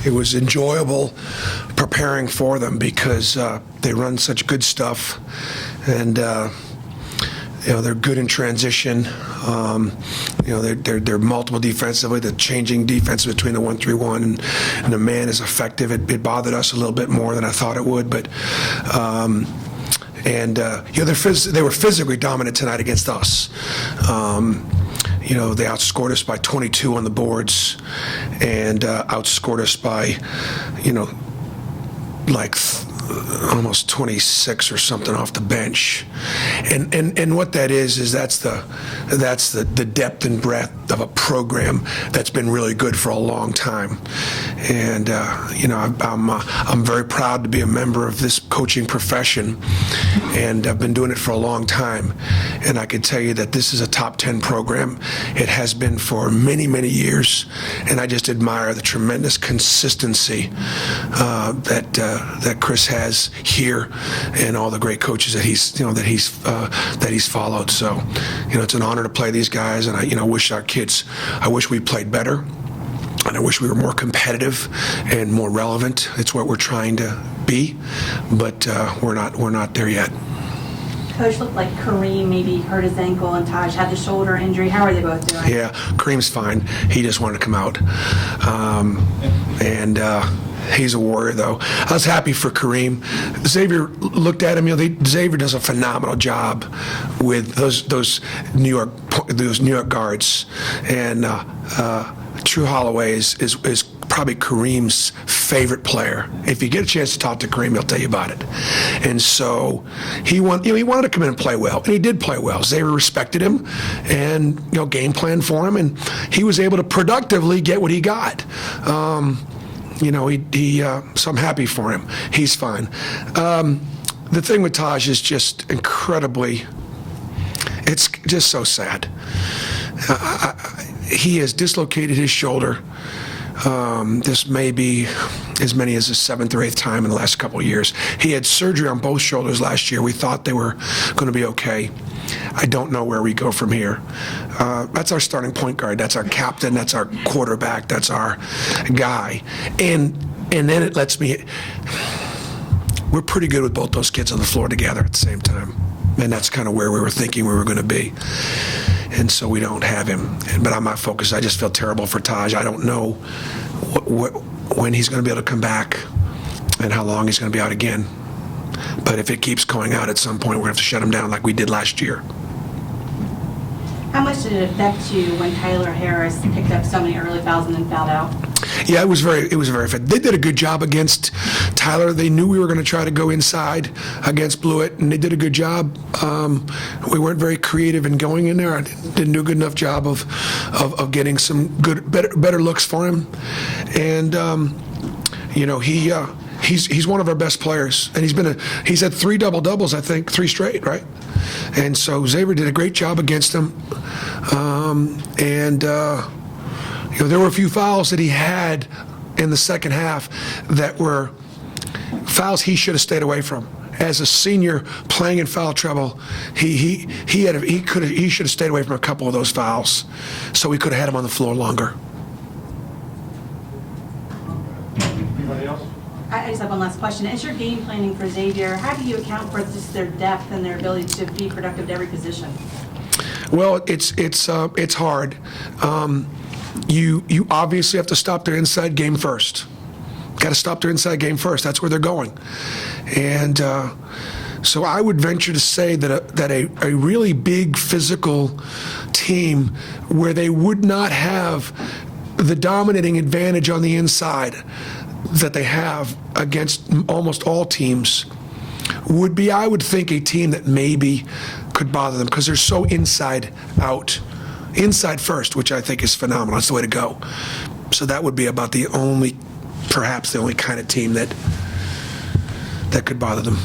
it was enjoyable preparing for them because they run such good stuff, and they're good in transition. They're multiple defensively. The changing defense between the 1-3-1 and the man is effective. It bothered us a little bit more than I thought it would, but. They were physically dominant tonight against us. They outscored us by 22 on the boards and outscored us by, almost 26 or something off the bench. And what that is that's the depth and breadth of a program that's been really good for a long time. And I'm very proud to be a member of this coaching profession, and I've been doing it for a long time. And I can tell you that this is a top 10 program. It has been for many, many years, and I just admire the tremendous consistency that Chris has here, and all the great coaches that he's followed. So, it's an honor to play these guys, and I wish we played better, and I wish we were more competitive and more relevant. It's what we're trying to be, but we're not there yet. Coach, looked like Kareem maybe hurt his ankle and Taj had the shoulder injury. How are they both doing? Yeah, Kareem's fine. He just wanted to come out. He's a warrior, though. I was happy for Kareem. Xavier looked at him. Xavier does a phenomenal job with those New York guards, and True Holloway is probably Kareem's favorite player. If you get a chance to talk to Kareem, he'll tell you about it. And so he wanted to come in and play well, and he did play well. Xavier respected him, and game planned for him, and he was able to productively get what he got. So I'm happy for him. He's fine. The thing with Taj is just incredibly, it's just so sad. He has dislocated his shoulder. This may be as many as the 7th or 8th time in the last couple of years. He had surgery on both shoulders last year. We thought they were going to be okay. I don't know where we go from here. That's our starting point guard. That's our captain. That's our quarterback. That's our guy. And then it lets me. We're pretty good with both those kids on the floor together at the same time, and that's kind of where we were thinking we were going to be. And so we don't have him. But I'm not focused. I just feel terrible for Taj. I don't know when he's going to be able to come back and how long he's going to be out again. But if it keeps going out, at some point we're going to have to shut him down like we did last year. How much did it affect you when Tyler Harris picked up so many early fouls and then fouled out? Yeah, it was very effective. They did a good job against Tyler. They knew we were going to try to go inside against Blewett, and they did a good job. We weren't very creative in going in there. I didn't do a good enough job of getting some better looks for him. And he's one of our best players, and he's had 3 double-doubles, I think, 3 straight, right? And so Xavier did a great job against him. There were a few fouls that he had in the second half that were fouls he should have stayed away from. As a senior playing in foul trouble, he should have stayed away from a couple of those fouls, so we could have had him on the floor longer. Anybody else? I just have one last question. As you're game planning for Xavier, how do you account for just their depth and their ability to be productive at every position? Well, it's hard. You obviously have to stop their inside game first. Got to stop their inside game first. That's where they're going. And so I would venture to say that a really big physical team where they would not have the dominating advantage on the inside that they have against almost all teams would be, I would think, a team that maybe could bother them because they're so inside out. Inside first, which I think is phenomenal. That's the way to go. So that would be about perhaps the only kind of team that could bother them.